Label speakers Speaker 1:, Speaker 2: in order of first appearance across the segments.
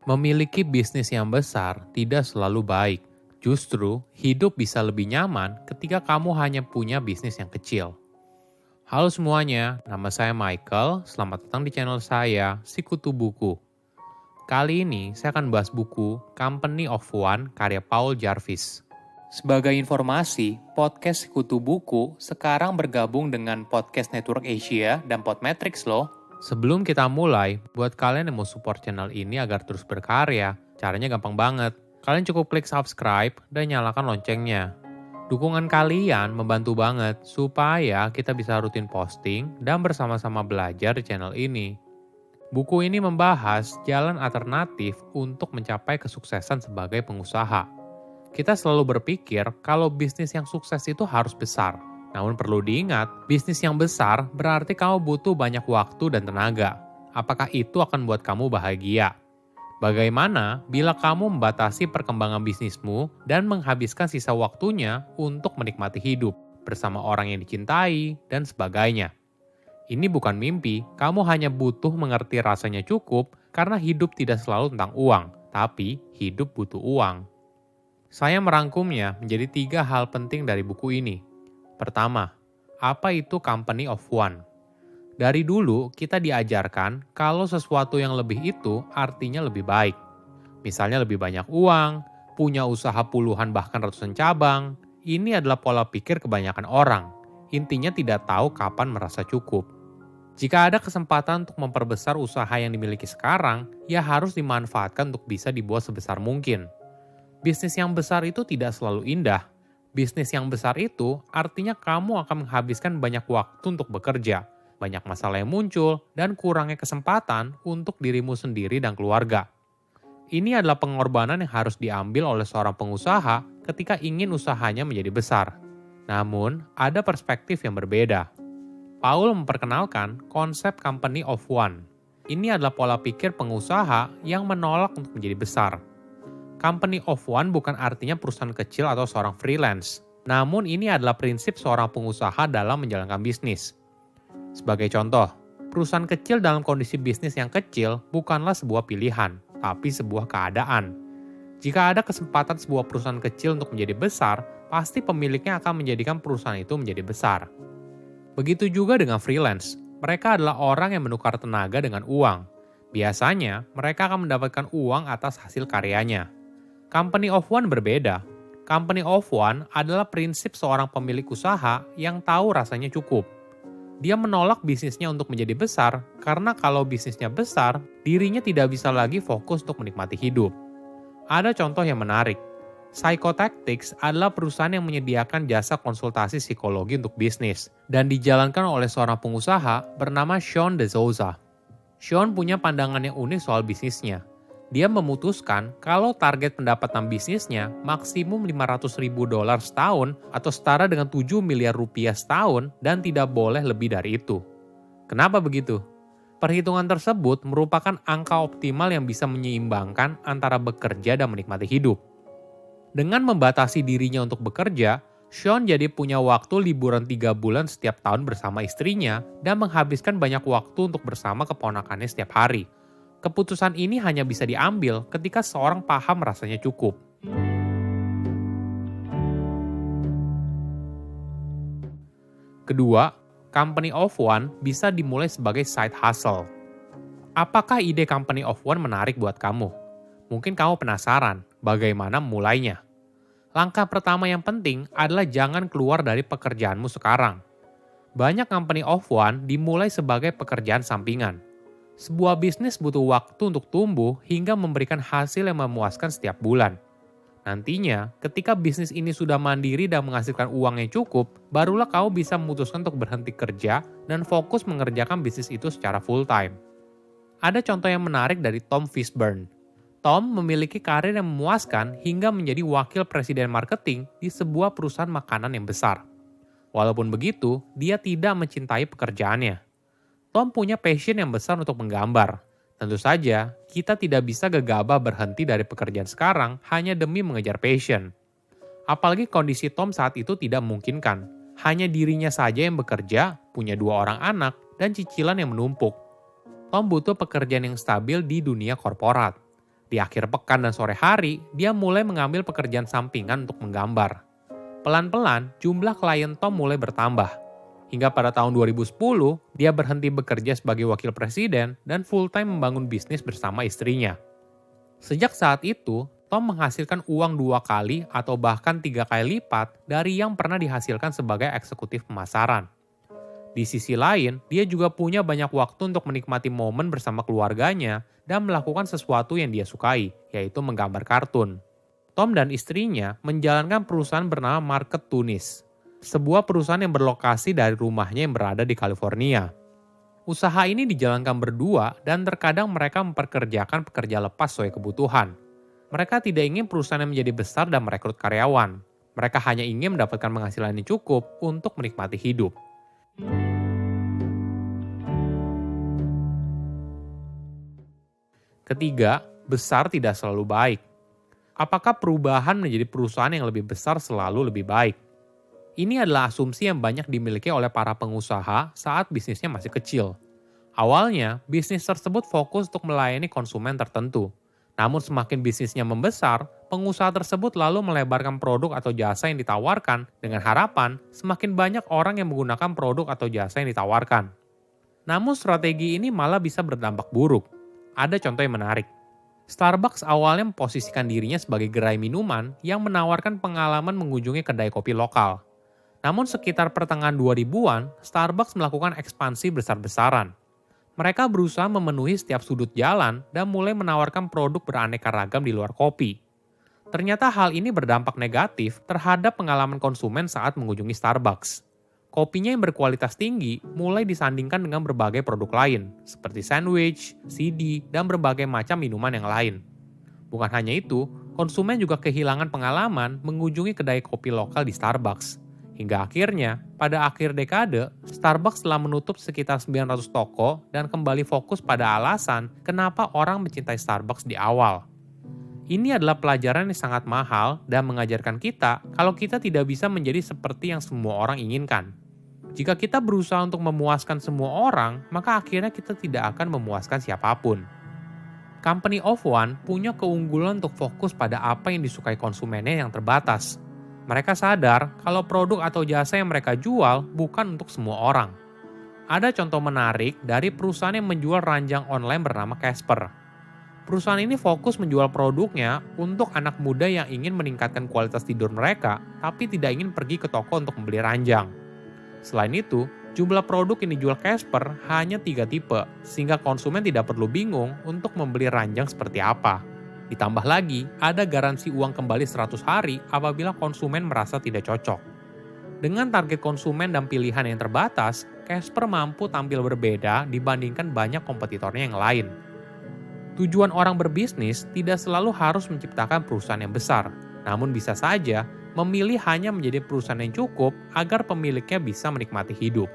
Speaker 1: Memiliki bisnis yang besar tidak selalu baik. Justru, hidup bisa lebih nyaman ketika kamu hanya punya bisnis yang kecil. Halo semuanya, nama saya Michael. Selamat datang di channel saya, Sikutu Buku. Kali ini saya akan bahas buku Company of One karya Paul Jarvis. Sebagai informasi, podcast Sikutu Buku sekarang bergabung dengan Podcast Network Asia dan Podmetrics loh. Sebelum kita mulai, buat kalian yang mau support channel ini agar terus berkarya, caranya gampang banget. Kalian cukup klik subscribe dan nyalakan loncengnya. Dukungan kalian membantu banget supaya kita bisa rutin posting dan bersama-sama belajar di channel ini. Buku ini membahas jalan alternatif untuk mencapai kesuksesan sebagai pengusaha. Kita selalu berpikir kalau bisnis yang sukses itu harus besar. Namun perlu diingat, bisnis yang besar berarti kamu butuh banyak waktu dan tenaga. Apakah itu akan buat kamu bahagia? Bagaimana bila kamu membatasi perkembangan bisnismu dan menghabiskan sisa waktunya untuk menikmati hidup bersama orang yang dicintai dan sebagainya? Ini bukan mimpi, kamu hanya butuh mengerti rasanya cukup karena hidup tidak selalu tentang uang, tapi hidup butuh uang. Saya merangkumnya menjadi 3 hal penting dari buku ini. Pertama, apa itu Company of One? Dari dulu kita diajarkan kalau sesuatu yang lebih itu artinya lebih baik. Misalnya lebih banyak uang, punya usaha puluhan bahkan ratusan cabang. Ini adalah pola pikir kebanyakan orang. Intinya tidak tahu kapan merasa cukup. Jika ada kesempatan untuk memperbesar usaha yang dimiliki sekarang, ya harus dimanfaatkan untuk bisa dibuat sebesar mungkin. Bisnis yang besar itu tidak selalu indah. Bisnis yang besar itu artinya kamu akan menghabiskan banyak waktu untuk bekerja, banyak masalah yang muncul, dan kurangnya kesempatan untuk dirimu sendiri dan keluarga. Ini adalah pengorbanan yang harus diambil oleh seorang pengusaha ketika ingin usahanya menjadi besar. Namun, ada perspektif yang berbeda. Paul memperkenalkan konsep Company of One. Ini adalah pola pikir pengusaha yang menolak untuk menjadi besar. Company of One bukan artinya perusahaan kecil atau seorang freelance. Namun ini adalah prinsip seorang pengusaha dalam menjalankan bisnis. Sebagai contoh, perusahaan kecil dalam kondisi bisnis yang kecil bukanlah sebuah pilihan, tapi sebuah keadaan. Jika ada kesempatan sebuah perusahaan kecil untuk menjadi besar, pasti pemiliknya akan menjadikan perusahaan itu menjadi besar. Begitu juga dengan freelance. Mereka adalah orang yang menukar tenaga dengan uang. Biasanya, mereka akan mendapatkan uang atas hasil karyanya. Company of One berbeda. Company of One adalah prinsip seorang pemilik usaha yang tahu rasanya cukup. Dia menolak bisnisnya untuk menjadi besar karena kalau bisnisnya besar, dirinya tidak bisa lagi fokus untuk menikmati hidup. Ada contoh yang menarik. Psychotactics adalah perusahaan yang menyediakan jasa konsultasi psikologi untuk bisnis dan dijalankan oleh seorang pengusaha bernama Sean DeSouza. Sean punya pandangan yang unik soal bisnisnya. Dia memutuskan kalau target pendapatan bisnisnya maksimum $500.000 setahun atau setara dengan 7 miliar rupiah setahun dan tidak boleh lebih dari itu. Kenapa begitu? Perhitungan tersebut merupakan angka optimal yang bisa menyeimbangkan antara bekerja dan menikmati hidup. Dengan membatasi dirinya untuk bekerja, Sean jadi punya waktu liburan 3 bulan setiap tahun bersama istrinya dan menghabiskan banyak waktu untuk bersama keponakannya setiap hari. Keputusan ini hanya bisa diambil ketika seorang paham rasanya cukup. Kedua, Company of One bisa dimulai sebagai side hustle. Apakah ide Company of One menarik buat kamu? Mungkin kamu penasaran bagaimana memulainya. Langkah pertama yang penting adalah jangan keluar dari pekerjaanmu sekarang. Banyak Company of One dimulai sebagai pekerjaan sampingan. Sebuah bisnis butuh waktu untuk tumbuh hingga memberikan hasil yang memuaskan setiap bulan. Nantinya, ketika bisnis ini sudah mandiri dan menghasilkan uang yang cukup, barulah kamu bisa memutuskan untuk berhenti kerja dan fokus mengerjakan bisnis itu secara full-time. Ada contoh yang menarik dari Tom Fishburne. Tom memiliki karir yang memuaskan hingga menjadi wakil presiden marketing di sebuah perusahaan makanan yang besar. Walaupun begitu, dia tidak mencintai pekerjaannya. Tom punya passion yang besar untuk menggambar. Tentu saja, kita tidak bisa gegabah berhenti dari pekerjaan sekarang hanya demi mengejar passion. Apalagi kondisi Tom saat itu tidak memungkinkan. Hanya dirinya saja yang bekerja, punya 2 orang anak, dan cicilan yang menumpuk. Tom butuh pekerjaan yang stabil di dunia korporat. Di akhir pekan dan sore hari, dia mulai mengambil pekerjaan sampingan untuk menggambar. Pelan-pelan, jumlah klien Tom mulai bertambah. Hingga pada tahun 2010, dia berhenti bekerja sebagai wakil presiden dan full-time membangun bisnis bersama istrinya. Sejak saat itu, Tom menghasilkan uang 2 kali atau bahkan 3 kali lipat dari yang pernah dihasilkan sebagai eksekutif pemasaran. Di sisi lain, dia juga punya banyak waktu untuk menikmati momen bersama keluarganya dan melakukan sesuatu yang dia sukai, yaitu menggambar kartun. Tom dan istrinya menjalankan perusahaan bernama Market Tunis, sebuah perusahaan yang berlokasi dari rumahnya yang berada di California. Usaha ini dijalankan berdua dan terkadang mereka memperkerjakan pekerja lepas sesuai kebutuhan. Mereka tidak ingin perusahaan yang menjadi besar dan merekrut karyawan. Mereka hanya ingin mendapatkan penghasilan yang cukup untuk menikmati hidup. Ketiga, besar tidak selalu baik. Apakah perubahan menjadi perusahaan yang lebih besar selalu lebih baik? Ini adalah asumsi yang banyak dimiliki oleh para pengusaha saat bisnisnya masih kecil. Awalnya, bisnis tersebut fokus untuk melayani konsumen tertentu. Namun semakin bisnisnya membesar, pengusaha tersebut lalu melebarkan produk atau jasa yang ditawarkan dengan harapan semakin banyak orang yang menggunakan produk atau jasa yang ditawarkan. Namun strategi ini malah bisa berdampak buruk. Ada contoh yang menarik. Starbucks awalnya memposisikan dirinya sebagai gerai minuman yang menawarkan pengalaman mengunjungi kedai kopi lokal. Namun sekitar pertengahan 2000-an, Starbucks melakukan ekspansi besar-besaran. Mereka berusaha memenuhi setiap sudut jalan dan mulai menawarkan produk beraneka ragam di luar kopi. Ternyata hal ini berdampak negatif terhadap pengalaman konsumen saat mengunjungi Starbucks. Kopinya yang berkualitas tinggi mulai disandingkan dengan berbagai produk lain, seperti sandwich, CD, dan berbagai macam minuman yang lain. Bukan hanya itu, konsumen juga kehilangan pengalaman mengunjungi kedai kopi lokal di Starbucks. Hingga akhirnya, pada akhir dekade, Starbucks telah menutup sekitar 900 toko dan kembali fokus pada alasan kenapa orang mencintai Starbucks di awal. Ini adalah pelajaran yang sangat mahal dan mengajarkan kita kalau kita tidak bisa menjadi seperti yang semua orang inginkan. Jika kita berusaha untuk memuaskan semua orang, maka akhirnya kita tidak akan memuaskan siapapun. Company of One punya keunggulan untuk fokus pada apa yang disukai konsumennya yang terbatas. Mereka sadar kalau produk atau jasa yang mereka jual bukan untuk semua orang. Ada contoh menarik dari perusahaan yang menjual ranjang online bernama Casper. Perusahaan ini fokus menjual produknya untuk anak muda yang ingin meningkatkan kualitas tidur mereka, tapi tidak ingin pergi ke toko untuk membeli ranjang. Selain itu, jumlah produk yang dijual Casper hanya 3 tipe, sehingga konsumen tidak perlu bingung untuk membeli ranjang seperti apa. Ditambah lagi, ada garansi uang kembali 100 hari apabila konsumen merasa tidak cocok. Dengan target konsumen dan pilihan yang terbatas, Casper mampu tampil berbeda dibandingkan banyak kompetitornya yang lain. Tujuan orang berbisnis tidak selalu harus menciptakan perusahaan yang besar, namun bisa saja memilih hanya menjadi perusahaan yang cukup agar pemiliknya bisa menikmati hidup.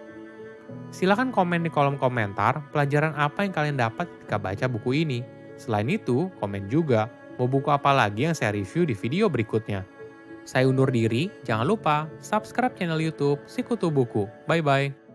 Speaker 1: Silahkan komen di kolom komentar pelajaran apa yang kalian dapat ketika baca buku ini. Selain itu, komen juga mau buku apa lagi yang saya review di video berikutnya. Saya undur diri, jangan lupa subscribe channel YouTube Sikutu Buku. Bye-bye.